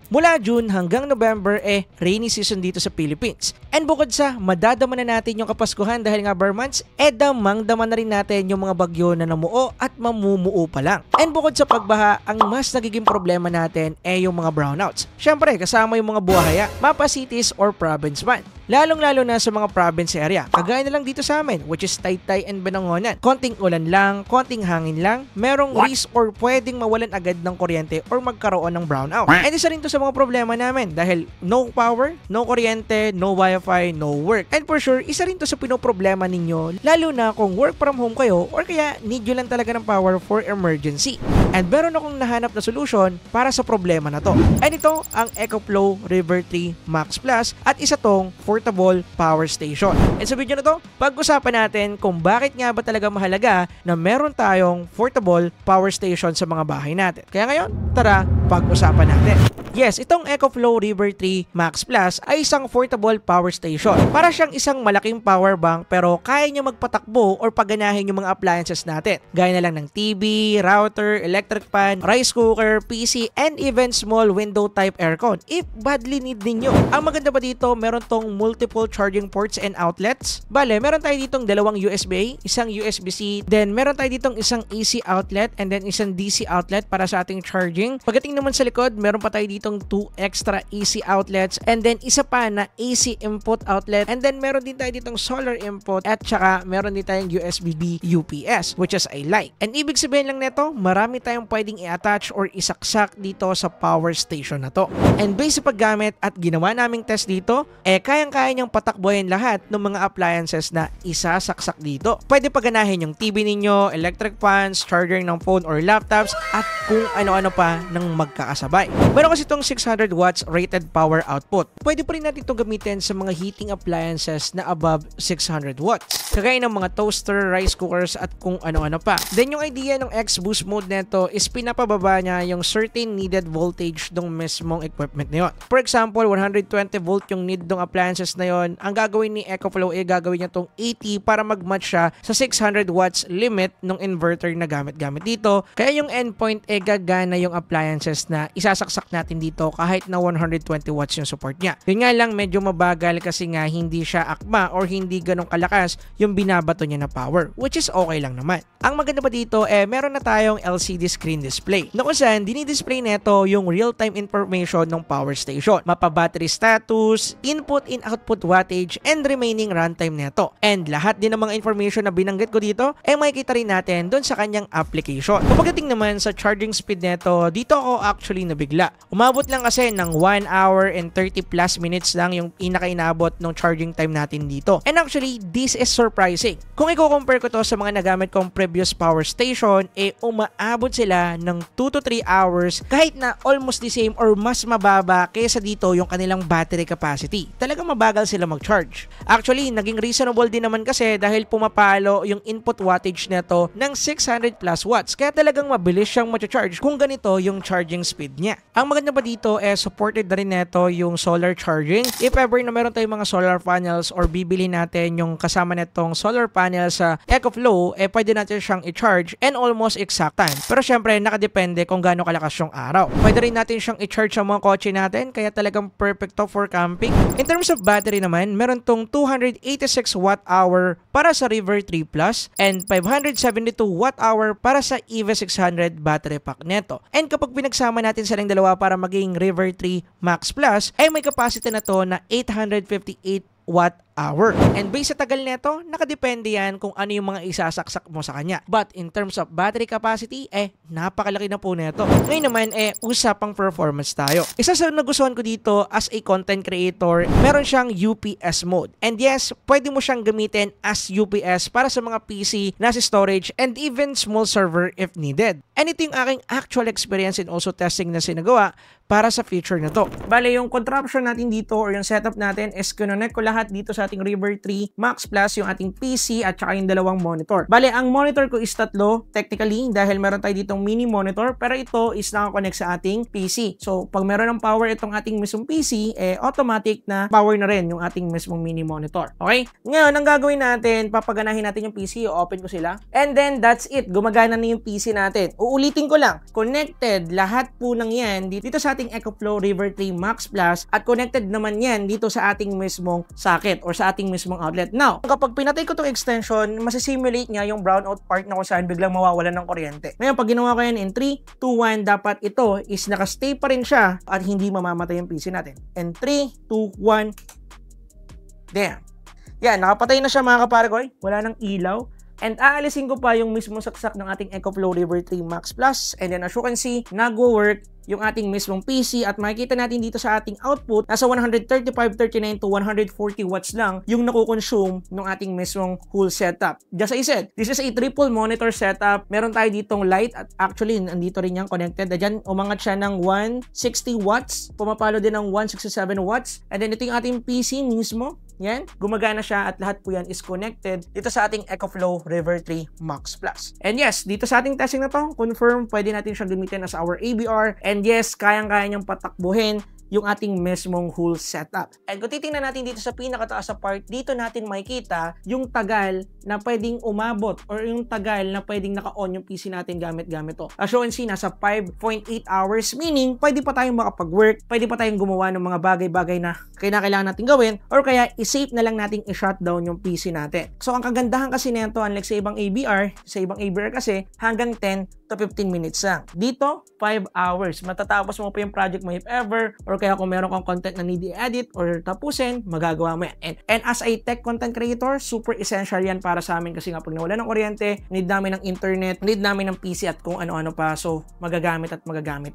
Mula June hanggang November rainy season dito sa Philippines. And bukod sa madadama na natin yung Kapaskuhan dahil nga bar months, damang-dama na rin natin yung mga bagyo na namuo at mamumuo pa lang. And bukod sa pagbaha, ang mas nagiging problema natin yung mga brownouts. Syempre, kasama yung mga buhaya, mapa cities or province man. Lalong-lalo na sa mga province area. Kagaya na lang dito sa amin, which is Taytay and Benangonan. Konting ulan lang, konting hangin lang, merong risk or pwedeng mawalan agad ng kuryente or magkaroon ng brownout. And isa rin to sa mga problema namin dahil no power, no kuryente, no wifi, no work. And for sure, isa rin to sa pinoproblema ninyo, lalo na kung work from home kayo or kaya need nyo lang talaga ng power for emergency. And meron akong nahanap na solution para sa problema na to. And ito ang EcoFlow River 3 Max Plus at isa tong portable power station. And sa video na to, pag-usapan natin kung bakit nga ba talaga mahalaga na meron tayong portable power station sa mga bahay natin. Kaya ngayon, tara, pag-usapan natin. Yes, itong EcoFlow River 3 Max Plus ay isang portable power station. Para siyang isang malaking power bank pero kaya niya magpatakbo or paganahin yung mga appliances natin. Gaya na lang ng TV, router, electric fan, rice cooker, PC, and even small window type aircon if badly need ninyo. Ang maganda pa dito, meron tong multiple charging ports and outlets. Bale, meron tayo ditong dalawang USB-A, isang USB-C, then meron tayo ditong isang AC outlet and then isang DC outlet para sa ating charging. Pagdating naman sa likod, meron pa tayo ditong 2 extra AC outlets and then isa pa na AC input outlet and then meron din tayo ditong solar input at saka meron din tayong USB-B UPS which is I like. And ibig sabihin lang nito, marami tayong pwedeng i-attach or isaksak dito sa power station na to. And based sa paggamit at ginawa naming test dito, kayang-kaya niyang patakbuhin lahat ng mga appliances na isasaksak dito. Pwede paganahin yung TV ninyo, electric fans, charger ng phone or laptops at kung ano-ano pa ng magkakasabay. Meron kasi itong 600 watts rated power output. Pwede pa rin natin ito gamitin sa mga heating appliances na above 600 watts. Kagaya ng mga toaster, rice cookers at kung ano-ano pa. Then yung idea ng X-Boost mode nito is pinapababa niya yung certain needed voltage ng mismong equipment na yun. For example, 120 volt yung need ng appliances na yun. Ang gagawin ni EcoFlow gagawin niya tong 80 para mag-match siya sa 600 watts limit ng inverter na gamit-gamit dito. Kaya yung endpoint gagana yung appliances na isasaksak natin dito kahit na 120 watts yung support niya. Yun nga lang medyo mabagal kasi nga hindi siya akma or hindi ganong kalakas yung binabato niya na power, which is okay lang naman. Ang maganda pa dito meron na tayong LCD screen display na kung saan dinidisplay neto yung real-time information ng power station, mapa battery status, input in output wattage, and remaining runtime neto. And lahat din ng mga information na binanggit ko dito makikita rin natin doon sa kanyang application. Kapag dating naman sa charging speed neto, dito ako actually nabigla. Umabot lang kasi ng 1 hour and 30 plus minutes lang yung pinaka-inabot ng charging time natin dito. And actually, this is surprising. Kung i-compare ko to sa mga nagamit kong previous power station, umaabot sila ng 2 to 3 hours kahit na almost the same or mas mababa kaysa dito yung kanilang battery capacity. Talagang mabagal sila mag-charge. Actually, naging reasonable din naman kasi dahil pumapalo yung input wattage nito ng 600 plus watts. Kaya talagang mabilis siyang ma-charge kung ganito yung charging speed niya. Ang maganda pa dito supported na rin neto yung solar charging. If ever na meron tayong mga solar panels or bibili natin yung kasama netong solar panel sa EcoFlow, pwede natin siyang i-charge and almost exact time. Pero syempre, nakadepende kung gaano kalakas yung araw. Pwede rin natin siyang i-charge sa mga kotse natin, kaya talagang perfect to for camping. In terms of battery naman, meron tong 286 watt-hour para sa River 3 Plus and 572 watt-hour para sa EVA 600 battery pack neto. And kapag pinagsama natin silang dalawa para maging River 3 Max Plus, may capacity na to na 858 watt-hour. And based sa tagal nito, nakadepende yan kung ano yung mga isasaksak mo sa kanya. But in terms of battery capacity, napakalaki na po nito. Ngayon naman, usapang performance tayo. Isa sa nagustuhan ko dito as a content creator, meron siyang UPS mode. And yes, pwede mo siyang gamitin as UPS para sa mga PC, nasa storage, and even small server if needed. And ito yung aking actual experience and also testing na sinagawa para sa feature na to. Bale, yung contraption natin dito or yung setup natin is kinonect ko lahat dito sa sa ating River 3 Max Plus, yung ating PC at saka yung dalawang monitor. Bale, ang monitor ko is tatlo technically dahil meron tayo ditong mini monitor, pero ito is nakakonect sa ating PC. So, pag meron ng power itong ating mismong PC, automatic na power na rin yung ating mismong mini monitor. Okay? Ngayon, ang gagawin natin, papaganahin natin yung PC, open ko sila. And then, that's it. Gumagana na yung PC natin. Uulitin ko lang, connected lahat po ng yan dito sa ating EcoFlow River 3 Max Plus at connected naman yan dito sa ating mismong socket or sa ating mismong outlet. Now, kapag pinatay ko itong extension, masisimulate niya yung brownout part na kung saan biglang mawawalan ng kuryente. Ngayon, pag ginawa ko yan in 3, 2, 1, dapat ito is nakastay pa rin siya at hindi mamamatay yung PC natin. And 3, 2, 1, damn. Yan, nakapatay na siya mga kapare-koy. Wala nang ilaw. And aalisin ko pa yung mismo saksak ng ating EcoFlow River 3 Max Plus. And then as you can see, nag-work yung ating mismong PC at makikita natin dito sa ating output, nasa 135-39 to 140 watts lang yung nakukonsume ng ating mismong whole setup. Just as I said, this is a triple monitor setup. Meron tayo ditong light at actually, nandito rin yung connected. Diyan, umangat siya ng 160 watts. Pumapalo din ng 167 watts. And then ito yung ating PC mismo. Yan, gumagana siya at lahat po yan is connected dito sa ating EcoFlow River 3 Max Plus. And yes, dito sa ating testing na to, confirm pwede natin siyang gamitin as our ABR. And yes, kayang-kaya niyang patakbuhin yung ating mismong whole setup. And kung titingnan natin dito sa pinakataas sa part, dito natin makikita yung tagal na pwedeng umabot or yung tagal na pwedeng naka-on yung PC natin gamit-gamit to. As you can see, nasa 5.8 hours, meaning pwede pa tayong makapag-work, pwede pa tayong gumawa ng mga bagay-bagay na kailangan natin gawin, or kaya i-save na lang natin i-shutdown yung PC natin. So, ang kagandahan kasi nito, unlike sa ibang ABR kasi hanggang 10 to 15 minutes lang. Dito, 5 hours. Matatapos mo pa yung project mo if ever, or kaya kung meron kang content na need i-edit or tapusin, magagawa mo yan. And as a tech content creator, super essential yan para sa amin kasi nga pag nawala ng kuryente, need namin ng internet, need namin ng PC at kung ano-ano pa. So, magagamit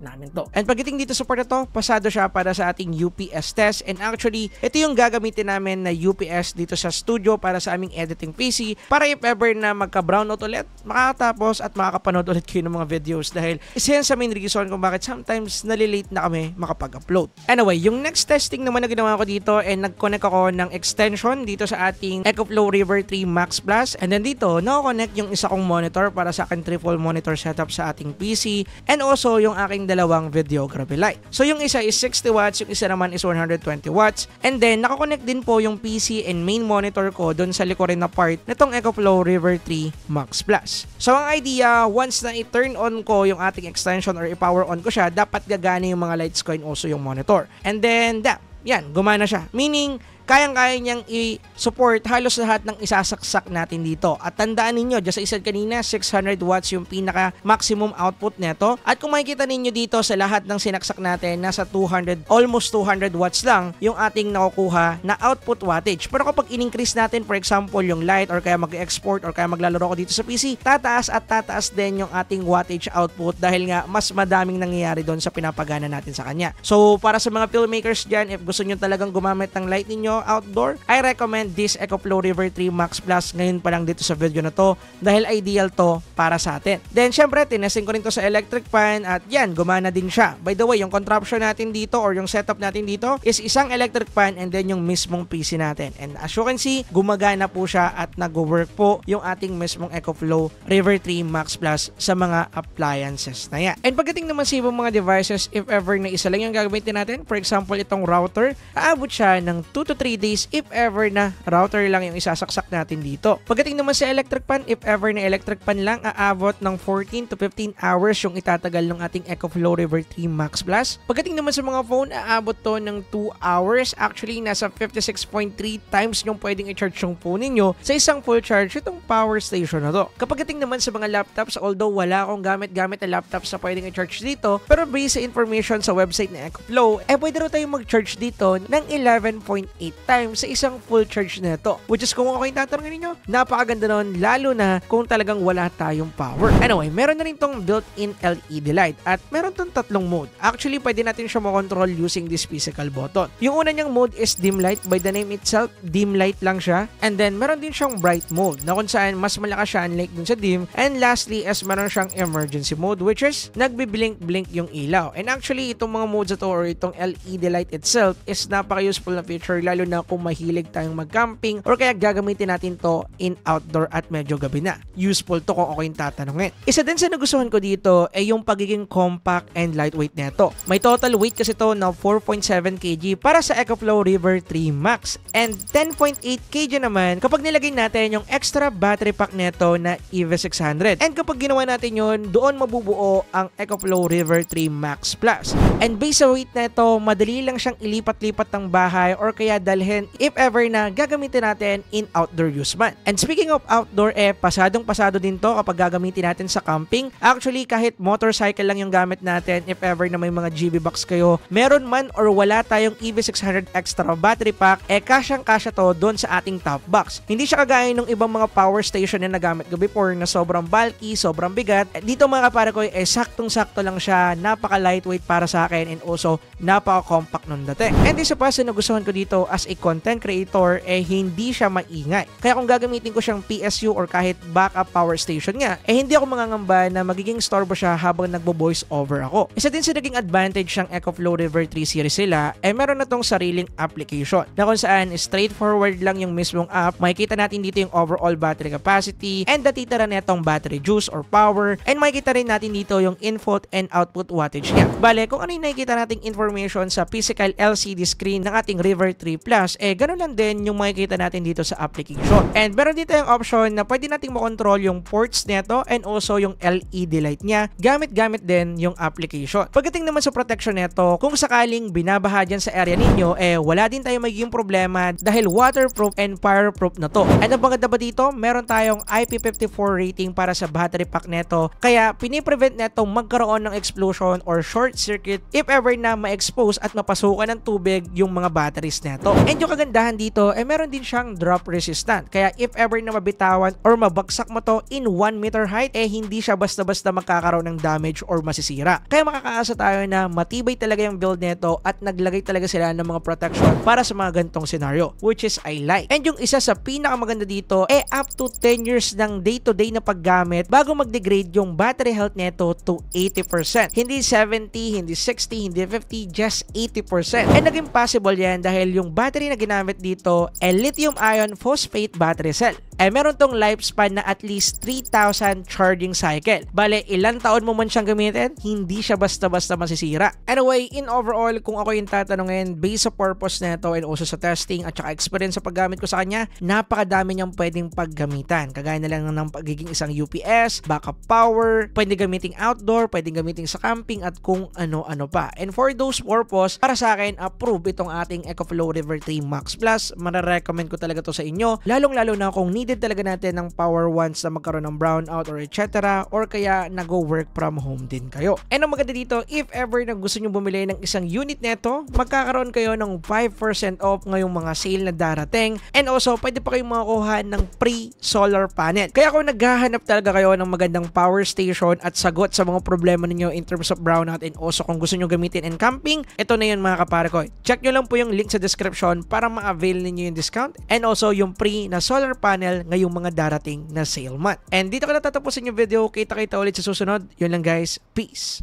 namin to. And pagdating dito sa part na to, pasado siya para sa ating UPS test. And actually, ito yung gagamitin namin na UPS dito sa studio para sa aming editing PC para if ever na magka-brownout ulit, makakatapos at makakapanood ulit ng mga videos dahil isa yan sa main reason kung bakit sometimes nalilate na kami makapag-upload. Anyway, yung next testing naman na ginawa ko dito nag-connect ako ng extension dito sa ating EcoFlow River 3 Max Plus and then dito, nako-connect yung isa kong monitor para sa aking triple monitor setup sa ating PC and also yung aking dalawang videography light. So yung isa is 60 watts, yung isa naman is 120 watts and then nako-connect din po yung PC and main monitor ko doon sa likurin na part nitong EcoFlow River 3 Max Plus. So ang idea, once na i-turn on ko yung ating extension or i-power on ko siya, dapat gagana yung mga lights ko and also yung monitor. And then, yan, gumana siya. Meaning, kayang-kaya niyang i-support halos lahat ng isasaksak natin dito. At tandaan ninyo, just as I said kanina, 600 watts yung pinaka-maximum output nito. At kung makikita ninyo dito sa lahat ng sinaksak natin, nasa 200, almost 200 watts lang yung ating nakukuha na output wattage. Pero kapag in-increase natin, for example, yung light or kaya mag-export or kaya maglalaro ko dito sa PC, tataas at tataas din yung ating wattage output dahil nga mas madaming nangyayari doon sa pinapagana natin sa kanya. So, para sa mga filmmakers dyan, if gusto nyo talagang gumamit ng light ninyo outdoor, I recommend this EcoFlow River 3 Max Plus ngayon pa lang dito sa video na to dahil ideal to para sa atin. Then syempre, tinesting ko rin to sa electric fan at yan, gumana din siya. By the way, yung contraption natin dito or yung setup natin dito is isang electric fan and then yung mismong PC natin. And as you can see, gumagana po siya at nag-work po yung ating mismong EcoFlow River 3 Max Plus sa mga appliances na yan. And pagdating naman sa ibang mga devices, if ever na isa lang yung gagamitin natin, for example, itong router, aabot siya ng 2 to 3 days if ever na router lang yung isasaksak natin dito. Pagdating naman sa electric fan, if ever na electric fan lang, aabot ng 14 to 15 hours yung itatagal ng ating EcoFlow River 3 Max Plus. Pagdating naman sa mga phone, aabot to ng 2 hours. Actually, nasa 56.3 times yung pwedeng i-charge yung phone ninyo sa isang full charge itong power station na to. Kapag dating naman sa mga laptops, although wala akong gamit na laptops na pwedeng i-charge dito, pero based sa information sa website ng EcoFlow, pwede rin tayong mag-charge dito ng 11.8 times sa isang full charge nito. Which is kung okay tatanungin niyo, napakaganda nun, lalo na kung talagang wala tayong power. Anyway, meron na rin tong built-in LED light at meron tong tatlong mode. Actually, pwede natin siya makontrol using this physical button. Yung una niyang mode is dim light. By the name itself, dim light lang siya. And then, meron din siyang bright mode na kung saan mas malakas siya unlike dun sa dim. And lastly, is meron siyang emergency mode which is nagbiblink-blink yung ilaw. And actually, itong mga modes ito or itong LED light itself is napaka-useful na feature lalo lalo na kung mahilig tayong mag-camping or kaya gagamitin natin to in outdoor at medyo gabi na. Useful to kung ako yung tatanungin. Isa din sa nagustuhan ko dito ay yung pagiging compact and lightweight nito. May total weight kasi to na 4.7 kg para sa EcoFlow River 3 Max and 10.8 kg naman kapag nilagay natin yung extra battery pack nito na EV600. And kapag ginawa natin yun, doon mabubuo ang EcoFlow River 3 Max Plus. And based sa weight na ito, madali lang siyang ilipat-lipat ng bahay or kaya dalhin if ever na gagamitin natin in outdoor use man. And speaking of outdoor, pasadong-pasado din to kapag gagamitin natin sa camping. Actually, kahit motorcycle lang yung gamit natin, if ever na may mga GB box kayo, meron man or wala tayong EV600 extra battery pack, kasyang-kasya to doon sa ating top box. Hindi siya kagaya ng ibang mga power station na nagamit ko before na sobrang bulky, sobrang bigat. Dito mga kapare ko, saktong-sakto lang siya, napaka-lightweight para sa akin and also napaka-compact nun dating. And isa pa sa nagustuhan ko dito as a content creator, hindi siya maingay. Kaya kung gagamitin ko siyang PSU or kahit backup power station nga, hindi ako mangangamba na magiging storbo siya habang nagbo-voice over ako. Isa din sa naging advantage ng EcoFlow River 3 series sila, meron na tong sariling application na kung saan straightforward lang yung mismong app. Makikita natin dito yung overall battery capacity and natitira netong battery juice or power, and makikita rin natin dito yung input and output wattage niya. Bale, kung ano yung nakikita nating information sa physical LCD screen ng ating River 3 Plus, ganun lang din yung makikita natin dito sa application. And meron dito yung option na pwede nating makontrol yung ports neto and also yung LED light niya gamit-gamit din yung application. Pagdating naman sa protection neto, kung sakaling binabaha dyan sa area ninyo, wala din tayo magiging problema dahil waterproof and fireproof na to. And ang maganda ba dito, meron tayong IP54 rating para sa battery pack neto, kaya piniprevent neto magkaroon ng explosion or short circuit if ever na ma-expose at mapasukan ng tubig yung mga batteries neto. And yung kagandahan dito, meron din siyang drop resistant, kaya if ever na mabitawan or mabagsak mo to in 1 meter height, hindi siya basta-basta magkakaroon ng damage or masisira. Kaya makakaasa tayo na matibay talaga yung build neto at naglagay talaga sila ng mga protection para sa mga ganitong scenario, which is I like. And yung isa sa pinakamaganda dito, up to 10 years ng day-to-day na paggamit bago mag-degrade yung battery health neto to 80%. Hindi 70, hindi 60, hindi 50, just 80%. And naging possible yan dahil yung battery na ginamit dito lithium-ion phosphate battery cell. Meron tong lifespan na at least 3,000 charging cycle. Bale, ilang taon mo man siyang gamitin, hindi siya basta-basta masisira. Anyway, in overall, kung ako yung tatanungin, based sa purpose nito and also sa testing at saka experience sa paggamit ko sa kanya, napakadami niyang pwedeng paggamitan. Kagaya na lang ng pagiging isang UPS, backup power, pwede gamitin outdoor, pwede gamitin sa camping at kung ano-ano pa. And for those purpose, para sa akin, approve itong ating EcoFlow River 3 Max Plus. Mararecommend ko talaga to sa inyo, lalong-lalo na kung needed talaga natin ng power once na magkaroon ng brownout or etc. or kaya nag-work from home din kayo. And ang maganda dito, if ever na gusto nyo bumili ng isang unit neto, magkakaroon kayo ng 5% off ngayong mga sale na darating. And also, pwede pa kayong makakuha ng pre-solar panel. Kaya kung naghahanap talaga kayo ng magandang power station at sagot sa mga problema ninyo in terms of brownout and also kung gusto nyo gamitin in camping, ito na yun mga kapare ko. Check nyo lang po yung link sa description para ma-avail ninyo yung discount and also yung pre na solar panel ngayong mga darating na sale month. And dito ko natatapusin yung video. Kita-kita ulit sa susunod. Yun lang guys. Peace!